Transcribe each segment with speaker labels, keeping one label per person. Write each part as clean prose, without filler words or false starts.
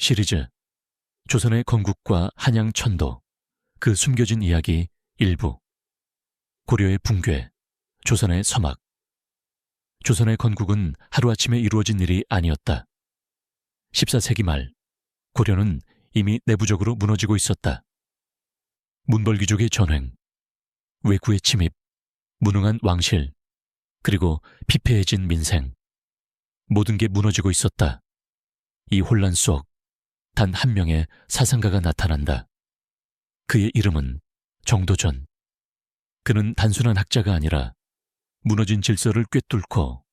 Speaker 1: 시리즈 조선의 건국과 한양 천도, 그 숨겨진 이야기 일부. 고려의 붕괴, 조선의 서막. 조선의 건국은 하루아침에 이루어진 일이 아니었다. 14세기 말, 고려는 이미 내부적으로 무너지고 있었다. 문벌귀족의 전횡, 외구의 침입, 무능한 왕실, 그리고 피폐해진 민생. 모든 게 무너지고 있었다. 이 혼란 속 단 한 명의 사상가가 나타난다. 그의 이름은 정도전. 그는 단순한 학자가 아니라 무너진 질서를 꿰뚫고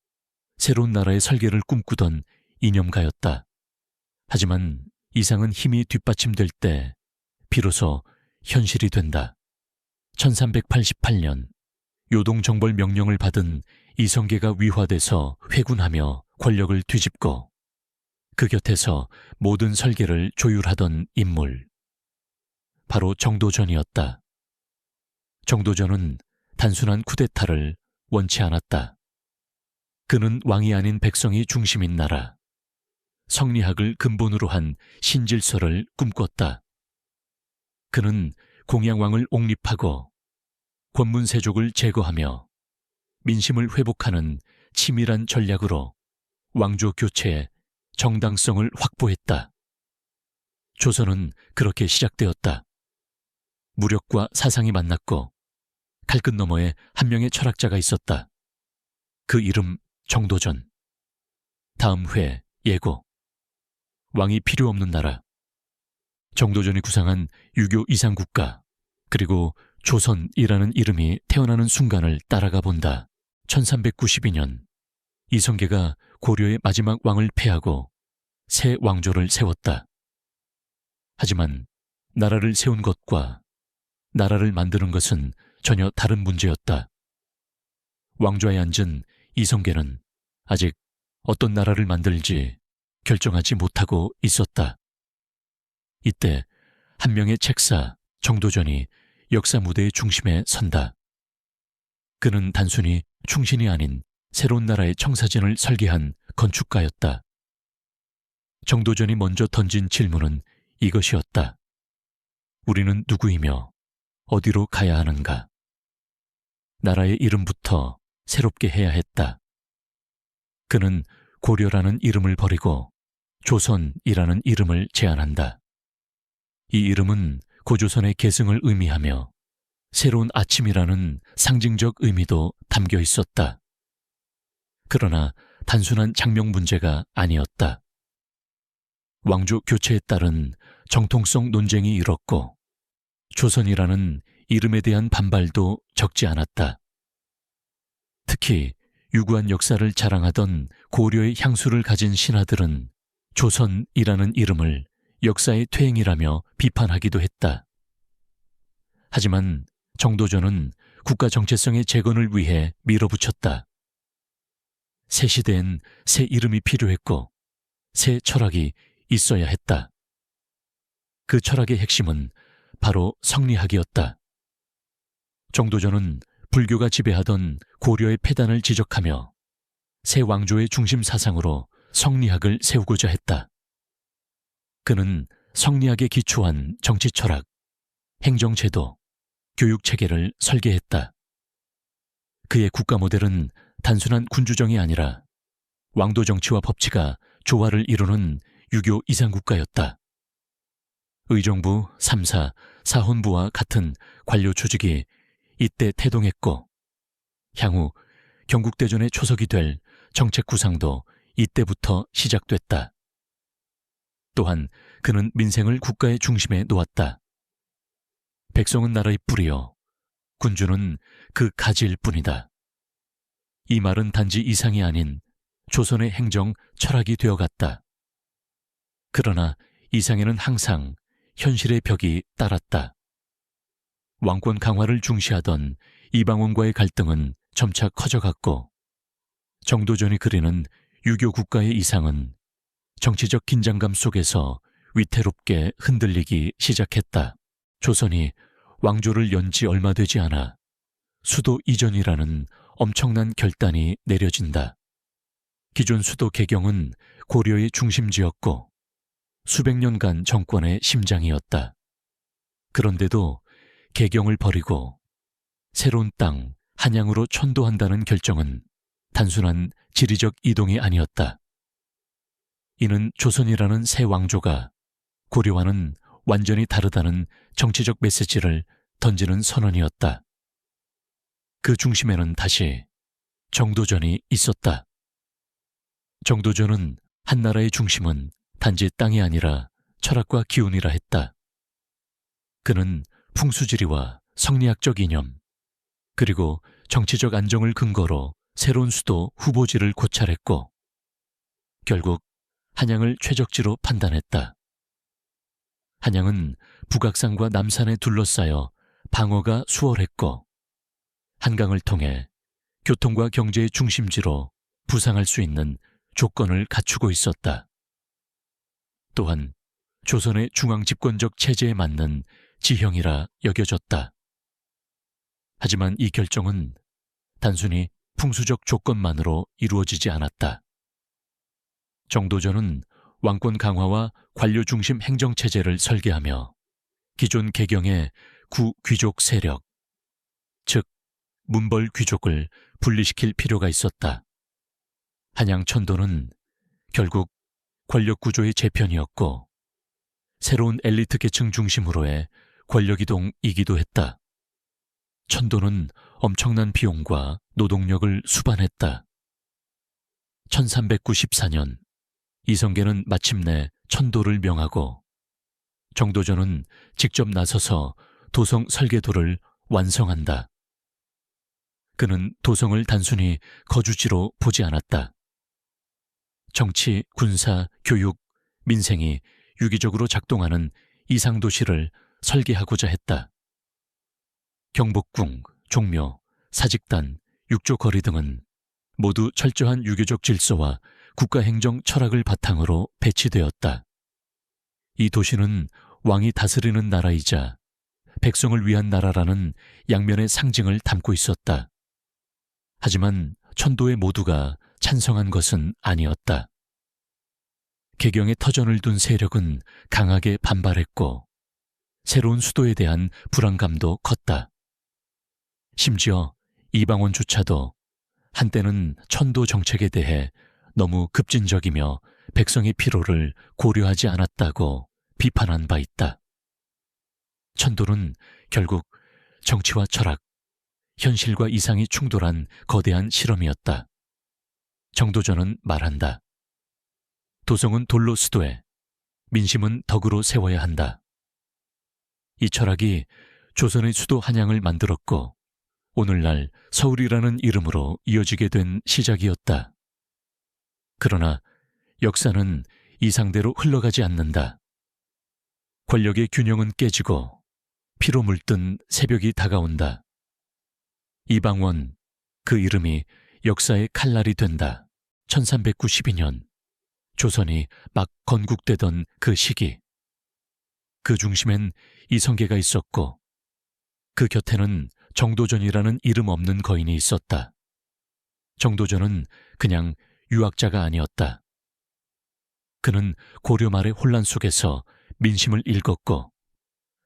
Speaker 1: 새로운 나라의 설계를 꿈꾸던 이념가였다. 하지만 이상은 힘이 뒷받침될 때 비로소 현실이 된다. 1388년 요동정벌 명령을 받은 이성계가 위화돼서 회군하며 권력을 뒤집고 그 곁에서 모든 설계를 조율하던 인물. 바로 정도전이었다. 정도전은 단순한 쿠데타를 원치 않았다. 그는 왕이 아닌 백성이 중심인 나라, 성리학을 근본으로 한 신질서를 꿈꿨다. 그는 공양왕을 옹립하고 권문세족을 제거하며 민심을 회복하는 치밀한 전략으로 왕조 교체에 정당성을 확보했다. 조선은 그렇게 시작되었다. 무력과 사상이 만났고 칼끝 너머에 한 명의 철학자가 있었다. 그 이름 정도전. 다음 회 예고. 왕이 필요 없는 나라. 정도전이 구상한 유교 이상국가, 그리고 조선이라는 이름이 태어나는 순간을 따라가 본다. 1392년 이성계가 고려의 마지막 왕을 패하고 새 왕조를 세웠다. 하지만 나라를 세운 것과 나라를 만드는 것은 전혀 다른 문제였다. 왕좌에 앉은 이성계는 아직 어떤 나라를 만들지 결정하지 못하고 있었다. 이때 한 명의 책사 정도전이 역사 무대의 중심에 선다. 그는 단순히 충신이 아닌 새로운 나라의 청사진을 설계한 건축가였다. 정도전이 먼저 던진 질문은 이것이었다. 우리는 누구이며 어디로 가야 하는가? 나라의 이름부터 새롭게 해야 했다. 그는 고려라는 이름을 버리고 조선이라는 이름을 제안한다. 이 이름은 고조선의 계승을 의미하며 새로운 아침이라는 상징적 의미도 담겨 있었다. 그러나 단순한 장명 문제가 아니었다. 왕조 교체에 따른 정통성 논쟁이 일었고 조선이라는 이름에 대한 반발도 적지 않았다. 특히 유구한 역사를 자랑하던 고려의 향수를 가진 신하들은 조선이라는 이름을 역사의 퇴행이라며 비판하기도 했다. 하지만 정도전은 국가 정체성의 재건을 위해 밀어붙였다. 새 시대엔 새 이름이 필요했고 새 철학이 있어야 했다. 그 철학의 핵심은 바로 성리학이었다. 정도전은 불교가 지배하던 고려의 폐단을 지적하며 새 왕조의 중심 사상으로 성리학을 세우고자 했다. 그는 성리학에 기초한 정치 철학, 행정제도, 교육체계를 설계했다. 그의 국가 모델은 단순한 군주정이 아니라 왕도 정치와 법치가 조화를 이루는 유교 이상국가였다. 의정부, 삼사, 사헌부와 같은 관료 조직이 이때 태동했고 향후 경국대전의 초석이 될 정책 구상도 이때부터 시작됐다. 또한 그는 민생을 국가의 중심에 놓았다. 백성은 나라의 뿌리요, 군주는 그 가지일 뿐이다. 이 말은 단지 이상이 아닌 조선의 행정 철학이 되어갔다. 그러나 이상에는 항상 현실의 벽이 따랐다. 왕권 강화를 중시하던 이방원과의 갈등은 점차 커져갔고 정도전이 그리는 유교 국가의 이상은 정치적 긴장감 속에서 위태롭게 흔들리기 시작했다. 조선이 왕조를 연 지 얼마 되지 않아 수도 이전이라는 엄청난 결단이 내려진다. 기존 수도 개경은 고려의 중심지였고 수백 년간 정권의 심장이었다. 그런데도 개경을 버리고 새로운 땅, 한양으로 천도한다는 결정은 단순한 지리적 이동이 아니었다. 이는 조선이라는 새 왕조가 고려와는 완전히 다르다는 정치적 메시지를 던지는 선언이었다. 그 중심에는 다시 정도전이 있었다. 정도전은 한나라의 중심은 단지 땅이 아니라 철학과 기운이라 했다. 그는 풍수지리와 성리학적 이념, 그리고 정치적 안정을 근거로 새로운 수도 후보지를 고찰했고, 결국 한양을 최적지로 판단했다. 한양은 북악산과 남산에 둘러싸여 방어가 수월했고, 한강을 통해 교통과 경제의 중심지로 부상할 수 있는 조건을 갖추고 있었다. 또한 조선의 중앙 집권적 체제에 맞는 지형이라 여겨졌다. 하지만 이 결정은 단순히 풍수적 조건만으로 이루어지지 않았다. 정도전은 왕권 강화와 관료 중심 행정체제를 설계하며 기존 개경의 구귀족 세력, 즉 문벌 귀족을 분리시킬 필요가 있었다. 한양 천도는 결국 권력 구조의 재편이었고 새로운 엘리트 계층 중심으로의 권력이동이기도 했다. 천도는 엄청난 비용과 노동력을 수반했다. 1394년 이성계는 마침내 천도를 명하고 정도전은 직접 나서서 도성 설계도를 완성한다. 그는 도성을 단순히 거주지로 보지 않았다. 정치, 군사, 교육, 민생이 유기적으로 작동하는 이상도시를 설계하고자 했다. 경복궁, 종묘, 사직단, 육조거리 등은 모두 철저한 유교적 질서와 국가행정 철학을 바탕으로 배치되었다. 이 도시는 왕이 다스리는 나라이자 백성을 위한 나라라는 양면의 상징을 담고 있었다. 하지만 천도의 모두가 찬성한 것은 아니었다. 개경에 터전을 둔 세력은 강하게 반발했고 새로운 수도에 대한 불안감도 컸다. 심지어 이방원조차도 한때는 천도 정책에 대해 너무 급진적이며 백성의 피로를 고려하지 않았다고 비판한 바 있다. 천도는 결국 정치와 철학, 현실과 이상이 충돌한 거대한 실험이었다. 정도전은 말한다. 도성은 돌로 수도에, 민심은 덕으로 세워야 한다. 이 철학이 조선의 수도 한양을 만들었고 오늘날 서울이라는 이름으로 이어지게 된 시작이었다. 그러나 역사는 이 상대로 흘러가지 않는다. 권력의 균형은 깨지고 피로 물든 새벽이 다가온다. 이방원, 그 이름이 역사의 칼날이 된다. 1392년 조선이 막 건국되던 그 시기. 그 중심엔 이성계가 있었고 그 곁에는 정도전이라는 이름 없는 거인이 있었다. 정도전은 그냥 유학자가 아니었다. 그는 고려 말의 혼란 속에서 민심을 읽었고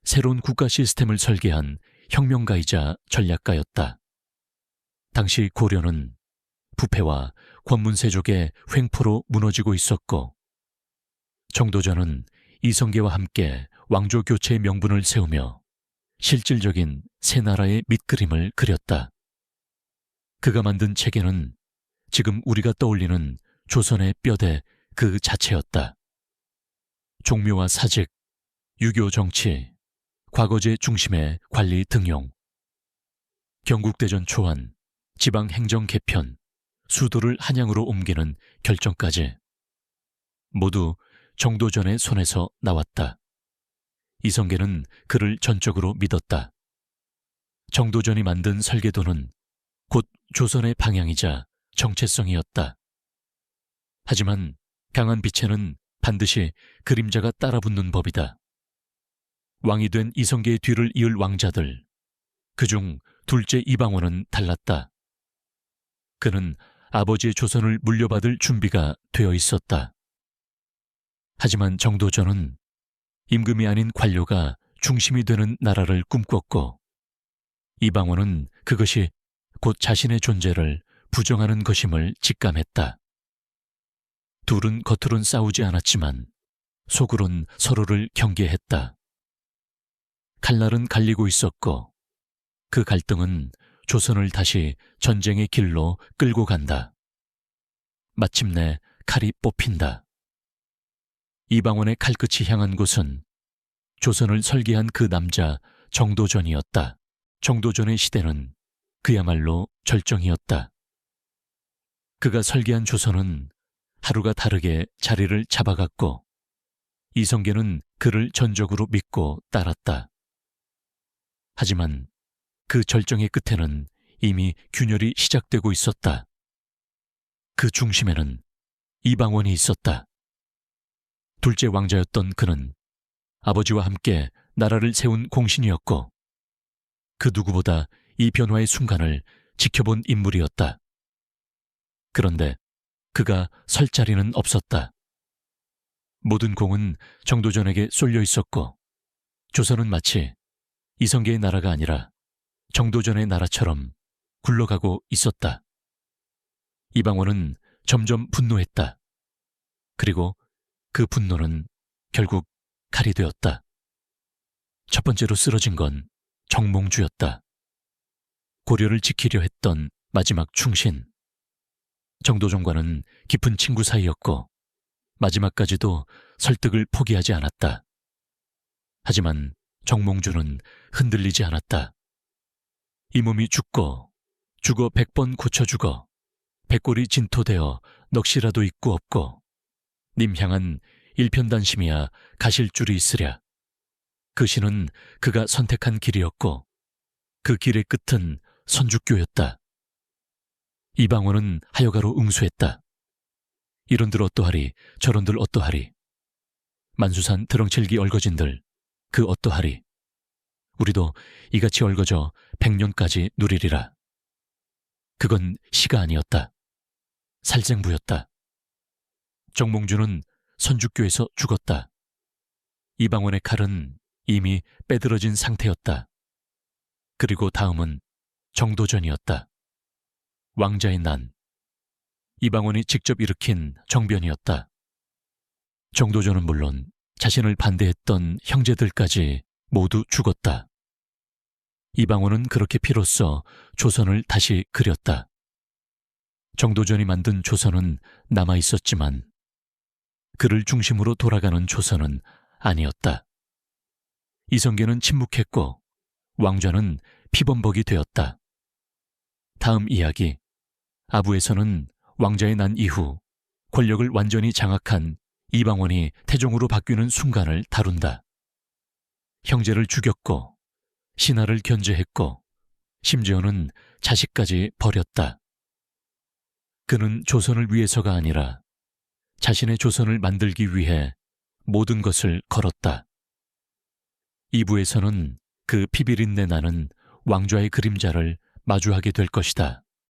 Speaker 1: 새로운 국가 시스템을 설계한 혁명가이자 전략가였다. 당시 고려는 부패와 권문세족의 횡포로 무너지고 있었고 정도전은 이성계와 함께 왕조 교체의 명분을 세우며 실질적인 새 나라의 밑그림을 그렸다. 그가 만든 체계는 지금 우리가 떠올리는 조선의 뼈대 그 자체였다. 종묘와 사직, 유교 정치, 과거제 중심의 관리 등용, 경국대전 초안, 지방행정 개편, 수도를 한양으로 옮기는 결정까지 모두 정도전의 손에서 나왔다. 이성계는 그를 전적으로 믿었다. 정도전이 만든 설계도는 곧 조선의 방향이자 정체성이었다. 하지만 강한 빛에는 반드시 그림자가 따라붙는 법이다. 왕이 된 이성계의 뒤를 이을 왕자들, 그중 둘째 이방원은 달랐다. 그는 아버지의 조선을 물려받을 준비가 되어 있었다. 하지만 정도전은 임금이 아닌 관료가 중심이 되는 나라를 꿈꿨고, 이방원은 그것이 곧 자신의 존재를 부정하는 것임을 직감했다. 둘은 겉으론 싸우지 않았지만 속으론 서로를 경계했다. 칼날은 갈리고 있었고 그 갈등은 조선을 다시 전쟁의 길로 끌고 간다. 마침내 칼이 뽑힌다. 이방원의 칼끝이 향한 곳은 조선을 설계한 그 남자 정도전이었다. 정도전의 시대는 그야말로 절정이었다. 그가 설계한 조선은 하루가 다르게 자리를 잡아갔고 이성계는 그를 전적으로 믿고 따랐다. 하지만 그 절정의 끝에는 이미 균열이 시작되고 있었다. 그 중심에는 이방원이 있었다. 둘째 왕자였던 그는 아버지와 함께 나라를 세운 공신이었고 그 누구보다 이 변화의 순간을 지켜본 인물이었다. 그런데 그가 설 자리는 없었다. 모든 공은 정도전에게 쏠려 있었고 조선은 마치 이성계의 나라가 아니라 정도전의 나라처럼 굴러가고 있었다. 이방원은 점점 분노했다. 그리고 그 분노는 결국 칼이 되었다. 첫 번째로 쓰러진 건 정몽주였다. 고려를 지키려 했던 마지막 충신. 정도전과는 깊은 친구 사이였고 마지막까지도 설득을 포기하지 않았다. 하지만 정몽주는 흔들리지 않았다. 이 몸이 죽고 죽어 100번 고쳐 죽어 백골이 진토되어 넋이라도 있고 없고 님 향한 일편단심이야 가실 줄이 있으랴. 그 신은 그가 선택한 길이었고 그 길의 끝은 선주교였다. 이방원은 하여가로 응수했다. 이런들 어떠하리 저런들 어떠하리. 만수산 드렁칠기 얼거진들 그 어떠하리. 우리도 이같이 얼거져 100년까지 누리리라. 그건 시가 아니었다. 살생부였다. 정몽주는 선주교에서 죽었다. 이방원의 칼은 이미 빼들어진 상태였다. 그리고 다음은 정도전이었다. 왕자의 난. 이방원이 직접 일으킨 정변이었다. 정도전은 물론 자신을 반대했던 형제들까지 모두 죽었다. 이방원은 그렇게 피로써 조선을 다시 그렸다. 정도전이 만든 조선은 남아있었지만 그를 중심으로 돌아가는 조선은 아니었다. 이성계는 침묵했고 왕좌는 피범벅이 되었다. 다음 이야기, 아부에서는 왕자의 난 이후 권력을 완전히 장악한 이방원이 태종으로 바뀌는 순간을 다룬다. 형제를 죽였고 신하를 견제했고 심지어는 자식까지 버렸다. 그는 조선을 위해서가 아니라 자신의 조선을 만들기 위해 모든 것을 걸었다. 2부에서는 그 피비린내 나는 왕좌의 그림자를 마주하게 될 것이다.